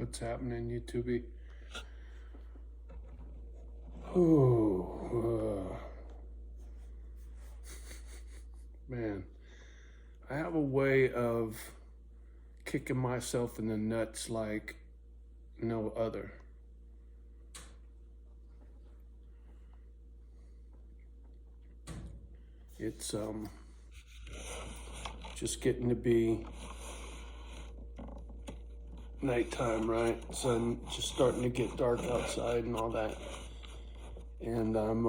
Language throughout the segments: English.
What's happening, YouTube? Oh, man. I have a way of kicking myself in the nuts like no other. It's just getting to be nighttime, right? Sun just starting to get dark outside and all that. And I'm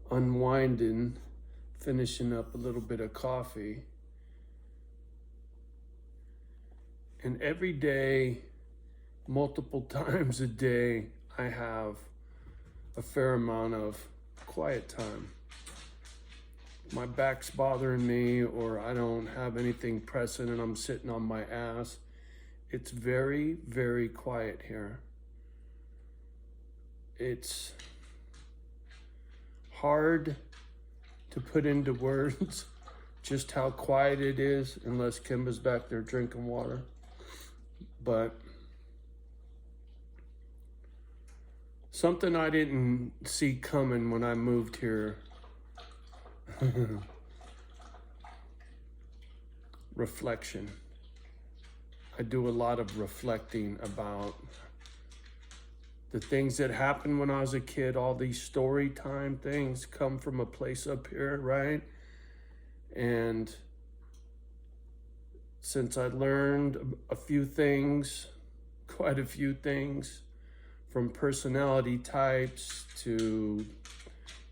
unwinding, finishing up a little bit of coffee. And every day, multiple times a day, I have a fair amount of quiet time. My back's bothering me, or I don't have anything pressing and I'm sitting on my ass. It's very, very quiet here. It's hard to put into words just how quiet it is, unless Kimba's back there drinking water. But something I didn't see coming when I moved here. Reflection. I do a lot of reflecting about the things that happened when I was a kid. All these story time things come from a place up here, right? And since I learned a few things, quite a few things, from personality types to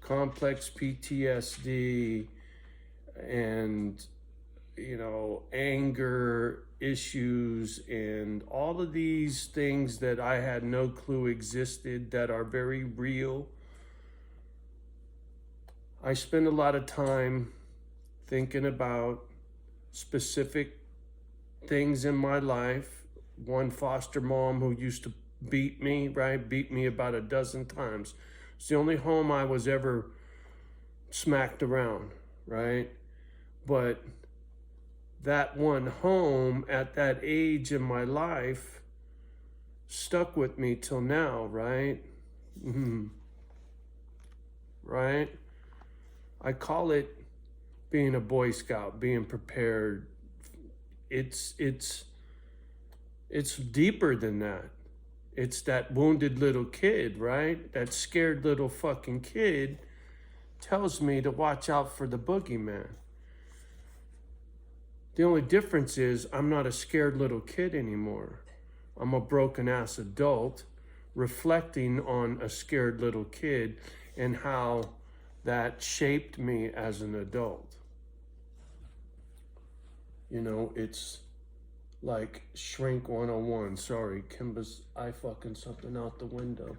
complex PTSD and, anger issues and all of these things that I had no clue existed that are very real. I spend a lot of time thinking about specific things in my life. One foster mom who used to beat me, right? Beat me about a dozen times. It's the only home I was ever smacked around, right? But that one home at that age in my life stuck with me till now, right? Right? I call it being a Boy Scout, being prepared. It's deeper than that. It's that wounded little kid, right? That scared little fucking kid tells me to watch out for the boogeyman. The only difference is I'm not a scared little kid anymore. I'm a broken ass adult reflecting on a scared little kid and how that shaped me as an adult. It's like Shrink 101. Sorry, Kimba's eye fucking something out the window.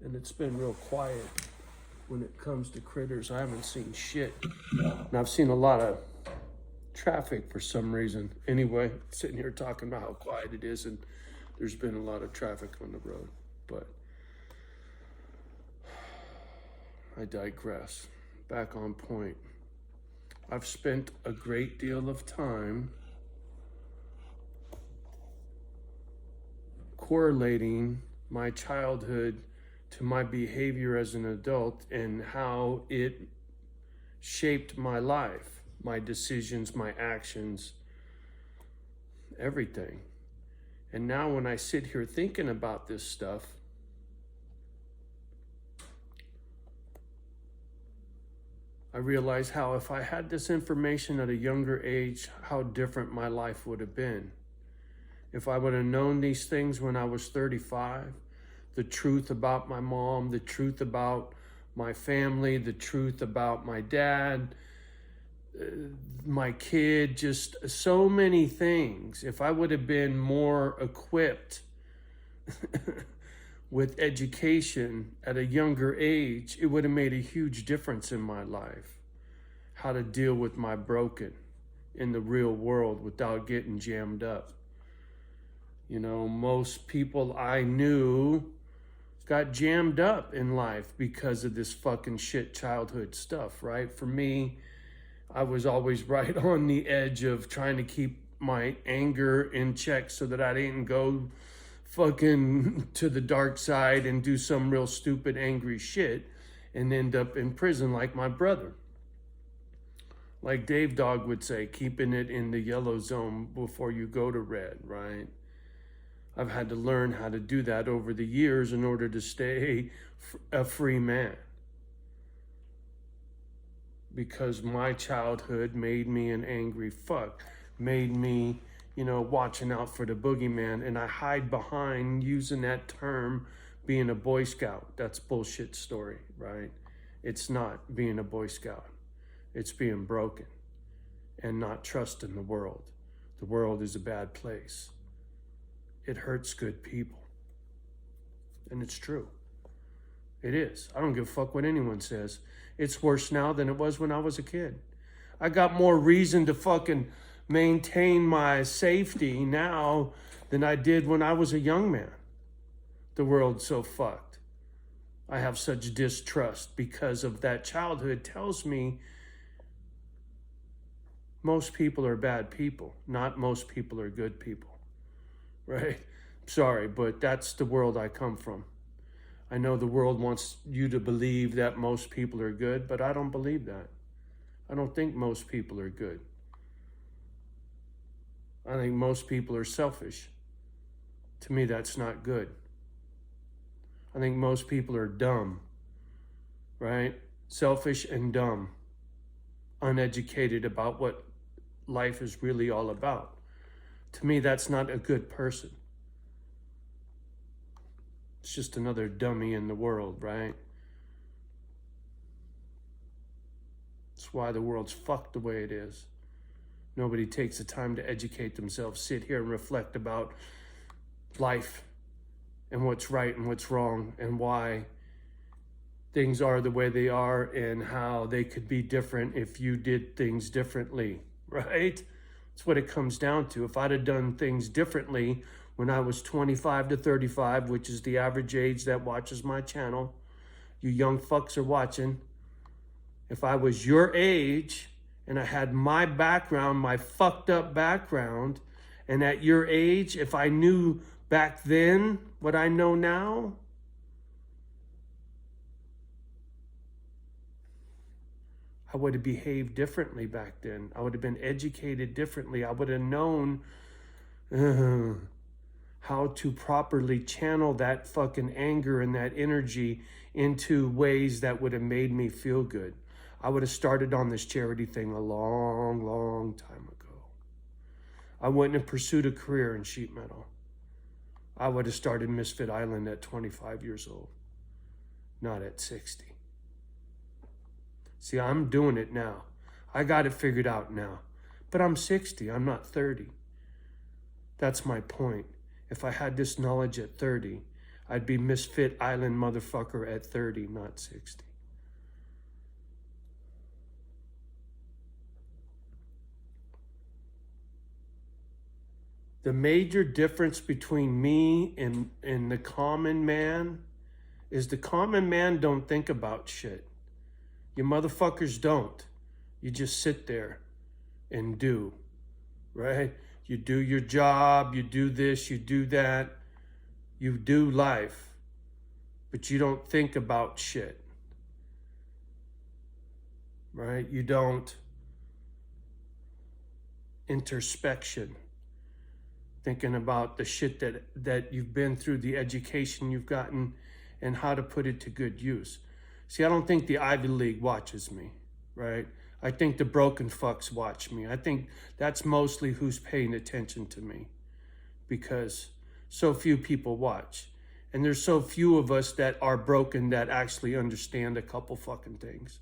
And it's been real quiet when it comes to critters. I haven't seen shit. And I've seen a lot of traffic for some reason. Anyway, sitting here talking about how quiet it is, and there's been a lot of traffic on the road. But I digress. Back on point. I've spent a great deal of time correlating my childhood to my behavior as an adult and how it shaped my life, my decisions, my actions, everything. And now when I sit here thinking about this stuff, I realize how if I had this information at a younger age, how different my life would have been. If I would have known these things when I was 35, the truth about my mom, the truth about my family, the truth about my dad, my kid, just so many things. If I would have been more equipped with education at a younger age, it would have made a huge difference in my life. How to deal with my broken in the real world without getting jammed up. Most people I knew got jammed up in life because of this fucking shit childhood stuff, right? For me, I was always right on the edge of trying to keep my anger in check so that I didn't go fucking to the dark side and do some real stupid, angry shit and end up in prison like my brother. Like Dave Dog would say, keeping it in the yellow zone before you go to red, right? I've had to learn how to do that over the years in order to stay a free man. Because my childhood made me an angry fuck, made me, watching out for the boogeyman, and I hide behind using that term being a Boy Scout. That's bullshit story, right? It's not being a Boy Scout. It's being broken and not trusting the world. The world is a bad place. It hurts good people. And it's true. It is. I don't give a fuck what anyone says. It's worse now than it was when I was a kid. I got more reason to fucking maintain my safety now than I did when I was a young man. The world's so fucked. I have such distrust because of that. Childhood tells me most people are bad people, not most people are good people, right? Sorry, but that's the world I come from. I know the world wants you to believe that most people are good, but I don't believe that. I don't think most people are good. I think most people are selfish. To me, that's not good. I think most people are dumb, right? Selfish and dumb, uneducated about what life is really all about. To me, that's not a good person. It's just another dummy in the world, right? That's why the world's fucked the way it is. Nobody takes the time to educate themselves, sit here and reflect about life and what's right and what's wrong and why things are the way they are and how they could be different if you did things differently, right? That's what it comes down to. If I'd have done things differently when I was 25 to 35, which is the average age that watches my channel, you young fucks are watching. If I was your age and I had my background, my fucked up background, and at your age, if I knew back then what I know now, I would have behaved differently back then. I would have been educated differently. I would have known how to properly channel that fucking anger and that energy into ways that would have made me feel good. I would have started on this charity thing a long, long time ago. I wouldn't have pursued a career in sheet metal. I would have started Misfit Island at 25 years old, not at 60. See, I'm doing it now. I got it figured out now. But I'm 60, I'm not 30. That's my point. If I had this knowledge at 30, I'd be Misfit Island motherfucker at 30, not 60. The major difference between me and the common man is the common man don't think about shit. You motherfuckers don't. You just sit there and do, right? You do your job, you do this, you do that, you do life, but you don't think about shit, right? You don't introspection, thinking about the shit that you've been through, the education you've gotten, and how to put it to good use. See, I don't think the Ivy League watches me, right? I think the broken fucks watch me. I think that's mostly who's paying attention to me because so few people watch. And there's so few of us that are broken that actually understand a couple fucking things,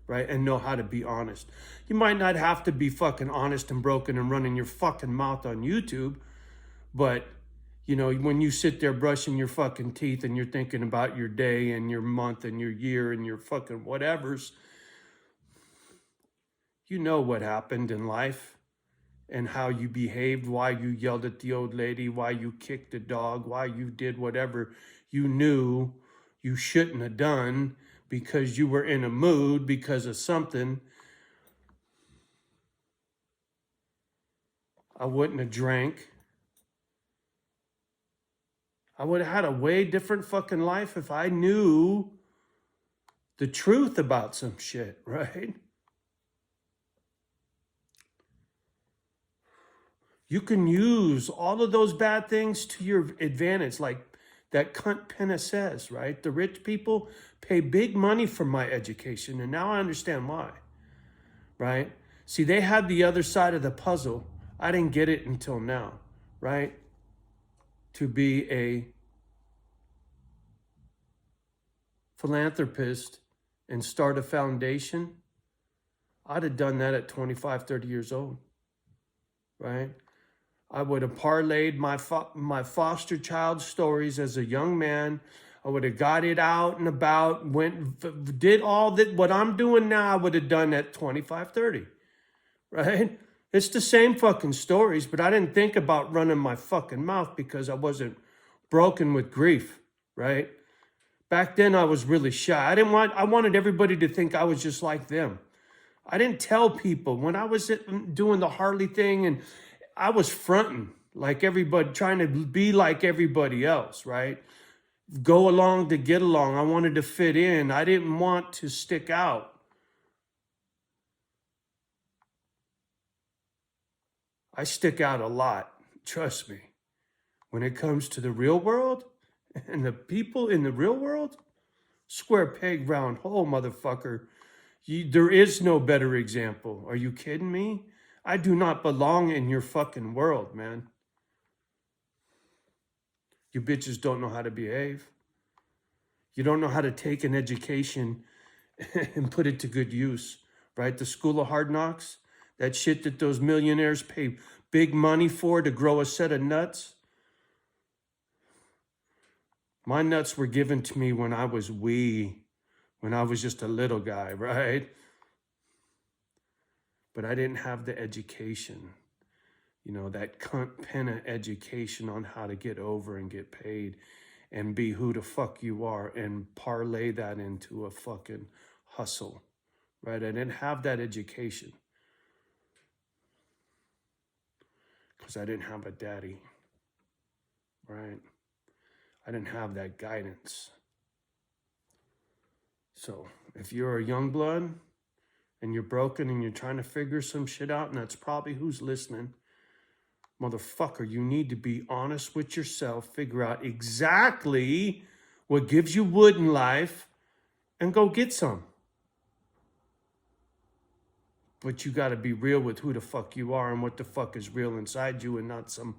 right? And know how to be honest. You might not have to be fucking honest and broken and running your fucking mouth on YouTube, but you know, when you sit there brushing your fucking teeth and you're thinking about your day and your month and your year and your fucking whatevers, you know what happened in life and how you behaved, why you yelled at the old lady, why you kicked the dog, why you did whatever you knew you shouldn't have done because you were in a mood because of something. I wouldn't have drank. I would have had a way different fucking life if I knew the truth about some shit, right? You can use all of those bad things to your advantage, like that cunt Penna says, right? The rich people pay big money for my education, and now I understand why, right? See, they had the other side of the puzzle. I didn't get it until now, right? To be a philanthropist and start a foundation, I'd have done that at 25, 30 years old, right? I would have parlayed my foster child stories as a young man. I would have got it out and about, did all that. What I'm doing now, I would have done at 25, 30, right? It's the same fucking stories, but I didn't think about running my fucking mouth because I wasn't broken with grief, right? Back then I was really shy. I wanted everybody to think I was just like them. I didn't tell people when I was doing the Harley thing, and I was fronting like everybody, trying to be like everybody else, right? Go along to get along. I wanted to fit in. I didn't want to stick out. I stick out a lot, trust me. When it comes to the real world and the people in the real world, square peg, round hole, motherfucker. There is no better example. Are you kidding me? I do not belong in your fucking world, man. You bitches don't know how to behave. You don't know how to take an education and put it to good use, right? The school of hard knocks, that shit that those millionaires pay big money for to grow a set of nuts. My nuts were given to me when I was when I was just a little guy, right? But I didn't have the education, that cunt Penna education on how to get over and get paid and be who the fuck you are and parlay that into a fucking hustle, right? I didn't have that education because I didn't have a daddy, right? I didn't have that guidance. So if you're a young blood and you're broken and you're trying to figure some shit out, and that's probably who's listening, motherfucker, you need to be honest with yourself, figure out exactly what gives you wood in life, and go get some. But you got to be real with who the fuck you are and what the fuck is real inside you, and not some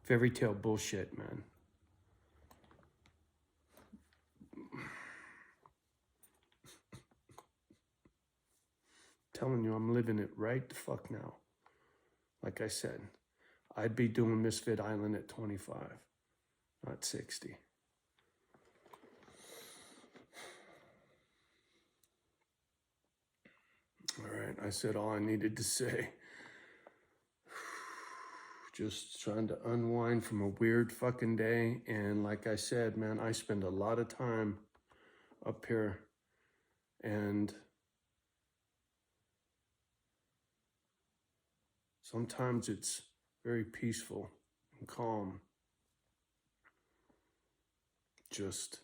fairy tale bullshit, man. Telling you, I'm living it right the fuck now. Like I said, I'd be doing Misfit Island at 25, not 60. All right, I said all I needed to say. Just trying to unwind from a weird fucking day. And like I said, man, I spend a lot of time up here, and sometimes it's very peaceful and calm. Just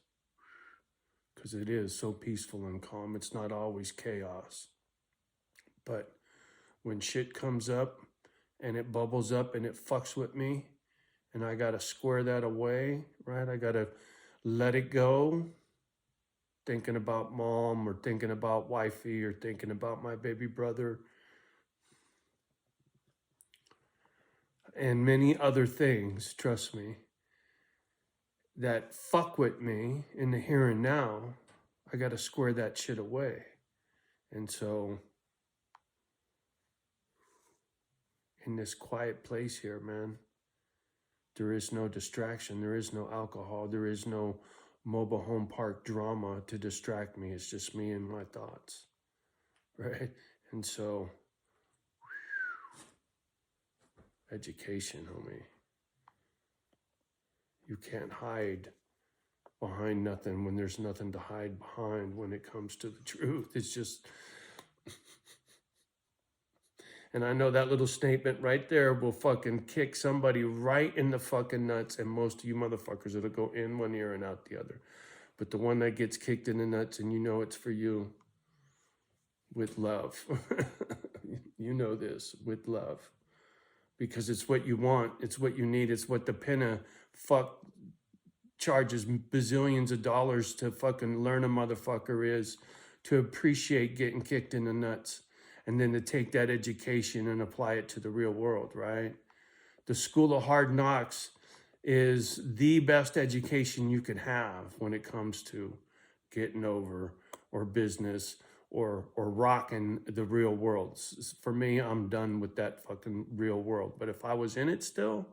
because it is so peaceful and calm. It's not always chaos. But when shit comes up and it bubbles up and it fucks with me, and I got to square that away, right? I got to let it go. Thinking about mom, or thinking about wifey, or thinking about my baby brother, and many other things, trust me, that fuck with me in the here and now. I got to square that shit away. And so in this quiet place here, man, there is no distraction. There is no alcohol. There is no mobile home park drama to distract me. It's just me and my thoughts, right? And so, education, homie. You can't hide behind nothing when there's nothing to hide behind when it comes to the truth. It's just, And I know that little statement right there will fucking kick somebody right in the fucking nuts. And most of you motherfuckers, it'll go in one ear and out the other. But the one that gets kicked in the nuts and you know it's for you, with love. You know this, with love. Because it's what you want. It's what you need. It's what the pinna fuck charges bazillions of dollars to fucking learn a motherfucker is, to appreciate getting kicked in the nuts, and then to take that education and apply it to the real world, right? The School of Hard Knocks is the best education you can have when it comes to getting over or business or rocking the real world. For me, I'm done with that fucking real world. But if I was in it still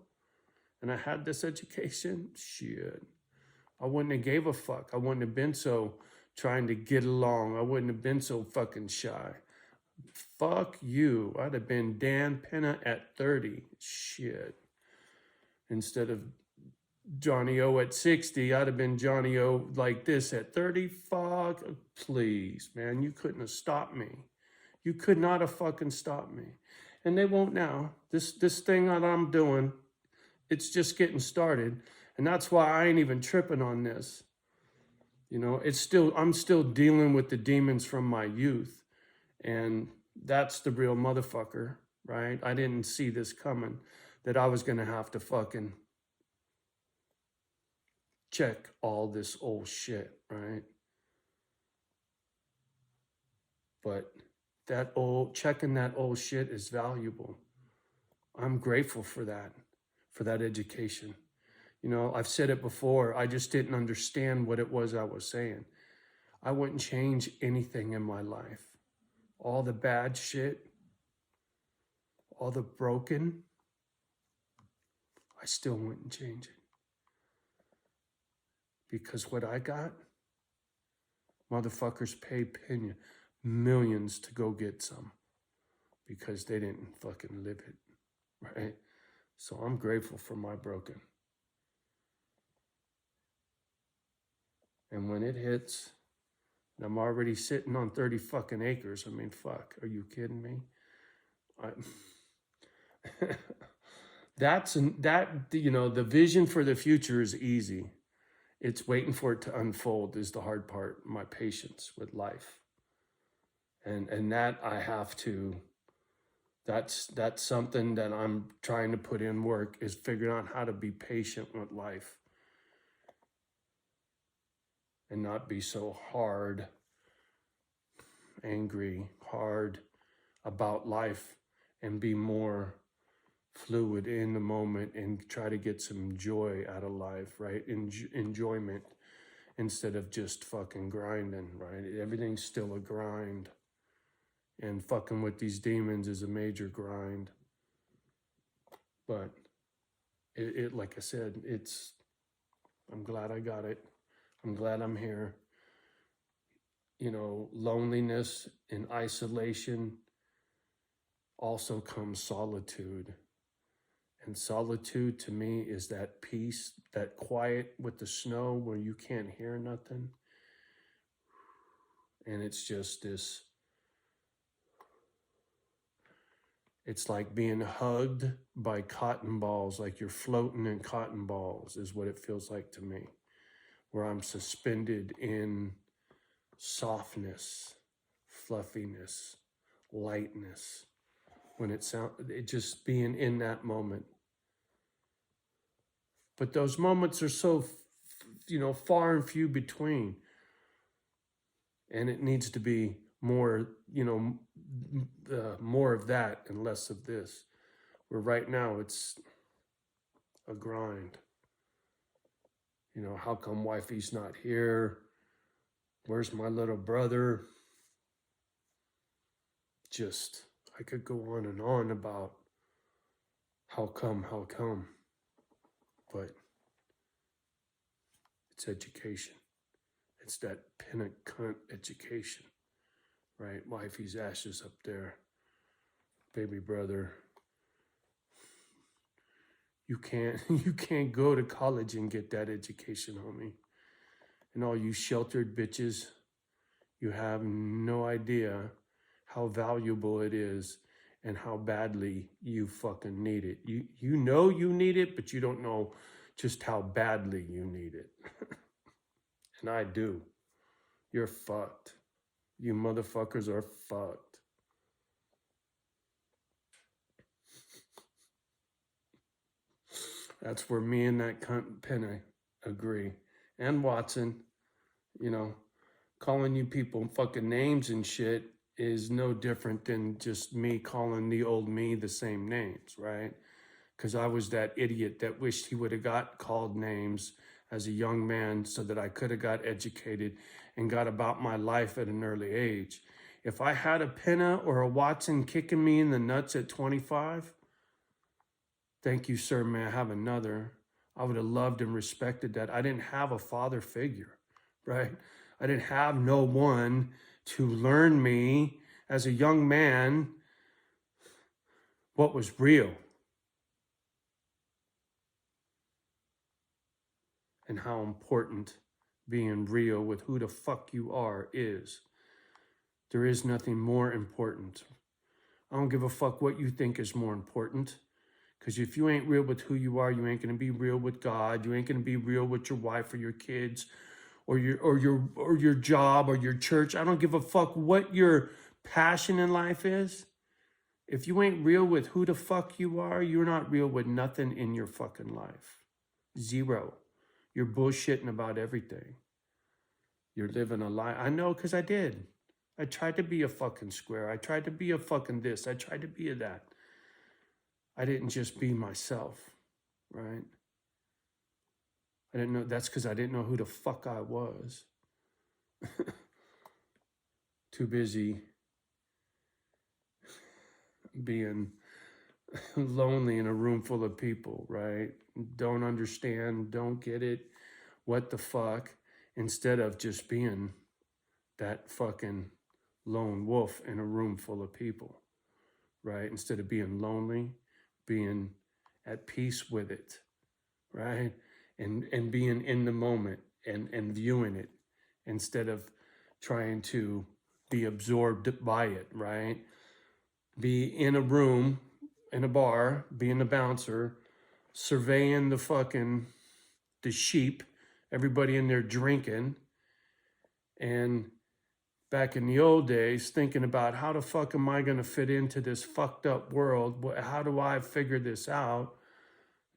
and I had this education, shit, I wouldn't have gave a fuck. I wouldn't have been so trying to get along. I wouldn't have been so fucking shy. Fuck you. I'd have been Dan Penna at 30. Shit. Instead of Johnny O at 60, I'd have been Johnny O like this at 30. Fuck, please, man. You couldn't have stopped me. You could not have fucking stopped me. And they won't now. This thing that I'm doing, it's just getting started. And that's why I ain't even tripping on this. You know, I'm still dealing with the demons from my youth. And that's the real motherfucker, right? I didn't see this coming, that I was going to have to fucking check all this old shit, right? But checking that old shit is valuable. I'm grateful for that education. You know, I've said it before, I just didn't understand what it was I was saying. I wouldn't change anything in my life. All the bad shit, all the broken, I still wouldn't change it. Because what I got, motherfuckers paid Pena millions to go get some because they didn't fucking live it, right? So I'm grateful for my broken. And when it hits, I'm already sitting on 30 fucking acres. I mean, fuck, are you kidding me? The vision for the future is easy. It's waiting for it to unfold is the hard part, my patience with life. And that I have to, that's something that I'm trying to put in work, is figuring out how to be patient with life and not be so hard, angry, hard about life, and be more fluid in the moment and try to get some joy out of life, right? Enjoyment instead of just fucking grinding, right? Everything's still a grind. And fucking with these demons is a major grind. But it like I said, I'm glad I got it. I'm glad I'm here. You know, loneliness and isolation also comes solitude. And solitude to me is that peace, that quiet with the snow where you can't hear nothing. And it's just this, it's like being hugged by cotton balls, like you're floating in cotton balls is what it feels like to me, where I'm suspended in softness, fluffiness, lightness, when it just being in that moment. But those moments are so, far and few between. And it needs to be more, more of that and less of this. Where right now it's a grind. You know, how come wifey's not here? Where's my little brother? Just, I could go on and on about how come. But it's education. It's that pin cunt education, right? Wifey's ashes up there. Baby brother. You can't go to college and get that education, homie. And all you sheltered bitches, you have no idea how valuable it is and how badly you fucking need it. You know you need it, but you don't know just how badly you need it. And I do. You're fucked. You motherfuckers are fucked. That's where me and that cunt Penny agree. And Watson, you know, calling you people fucking names and shit is no different than just me calling the old me the same names, right? Because I was that idiot that wished he would have got called names as a young man so that I could have got educated and got about my life at an early age. If I had a Penna or a Watson kicking me in the nuts at 25, thank you, sir, may I have another? I would have loved and respected that. I didn't have a father figure, right? I didn't have no one to learn me as a young man what was real and how important being real with who the fuck you are is. There is nothing more important. I don't give a fuck what you think is more important. Because if you ain't real with who you are, you ain't going to be real with God. You ain't going to be real with your wife or your kids or your job or your church. I don't give a fuck what your passion in life is. If you ain't real with who the fuck you are, you're not real with nothing in your fucking life. Zero. You're bullshitting about everything. You're living a lie. I know, because I did. I tried to be a fucking square. I tried to be a fucking this. I tried to be a that. I didn't just be myself, right? I didn't know. That's because I didn't know who the fuck I was. Too busy being lonely in a room full of people, right? Don't understand, don't get it, what the fuck, instead of just being that fucking lone wolf in a room full of people, right? Instead of being lonely, being at peace with it, right? And being in the moment and viewing it instead of trying to be absorbed by it, right? Be in a room, in a bar, being the bouncer, surveying the sheep, everybody in there drinking, and back in the old days, thinking about how the fuck am I going to fit into this fucked up world? How do I figure this out?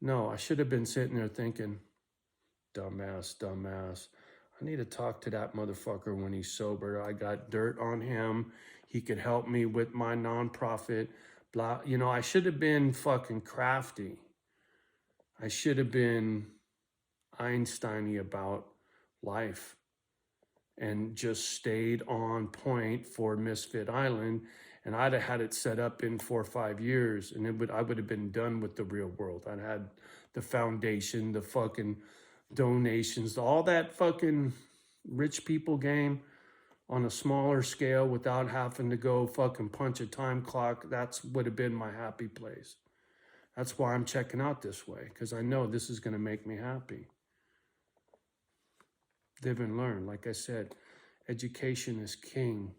No, I should have been sitting there thinking, dumbass. I need to talk to that motherfucker when he's sober. I got dirt on him. He could help me with my nonprofit. Blah. You know, I should have been fucking crafty. I should have been Einstein-y about life and just stayed on point for Misfit Island. And I'd have had it set up in 4 or 5 years, and I would have been done with the real world. I'd had the foundation, the fucking donations, all that fucking rich people game on a smaller scale without having to go fucking punch a time clock. That's would have been my happy place. That's why I'm checking out this way, because I know this is going to make me happy. Live and learn. Like I said, education is king.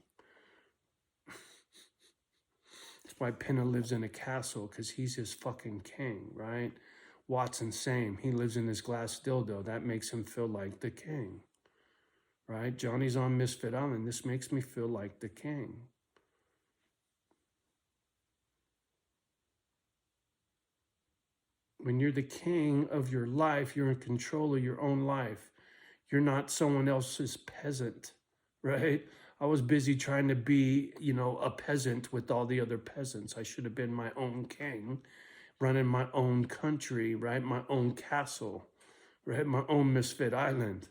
That's why Penna lives in a castle, because he's his fucking king, right? Watson, same. He lives in his glass dildo. That makes him feel like the king, right? Johnny's on Misfit Island. This makes me feel like the king. When you're the king of your life, you're in control of your own life. You're not someone else's peasant, right? I was busy trying to be, a peasant with all the other peasants. I should have been my own king, running my own country, right? My own castle, right? My own Misfit Island.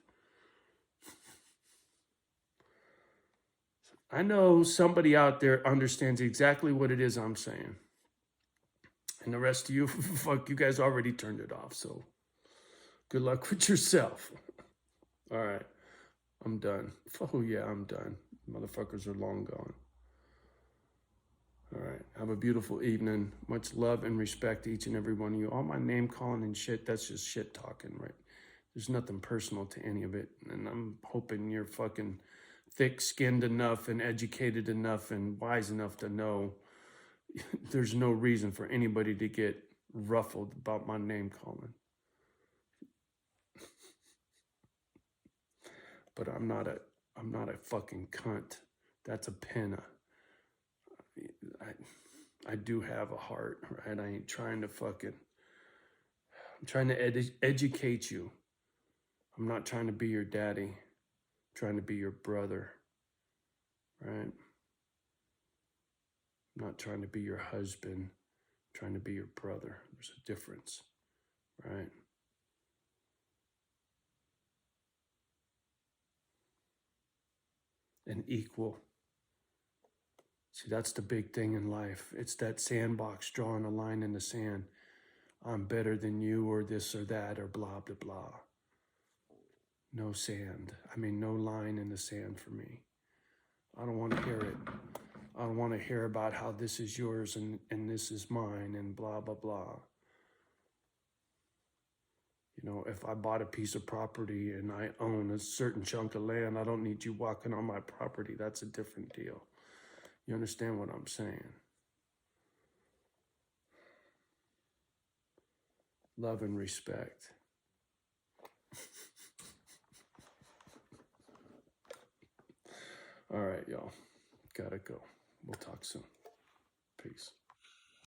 I know somebody out there understands exactly what it is I'm saying. And the rest of you, fuck, you guys already turned it off. So good luck with yourself. All right, I'm done. Oh yeah, I'm done. Motherfuckers are long gone. All right, have a beautiful evening. Much love and respect to each and every one of you. All my name calling and shit, that's just shit talking, right? There's nothing personal to any of it. And I'm hoping you're fucking thick-skinned enough and educated enough and wise enough to know, there's no reason for anybody to get ruffled about my name calling. But I'm not a fucking cunt. That's a pinna. I do have a heart, right? I ain't trying to fucking, I'm trying to educate you. I'm not trying to be your daddy. I'm trying to be your brother, right? I'm not trying to be your husband. I'm trying to be your brother. There's a difference, right? And equal. See, that's the big thing in life. It's that sandbox, drawing a line in the sand. I'm better than you, or this or that, or blah, blah, blah. No sand. I mean, no line in the sand for me. I don't want to hear it. I don't want to hear about how this is yours and this is mine and blah, blah, blah. You know, if I bought a piece of property and I own a certain chunk of land, I don't need you walking on my property. That's a different deal. You understand what I'm saying? Love and respect. All right, y'all. Gotta go. We'll talk soon. Peace.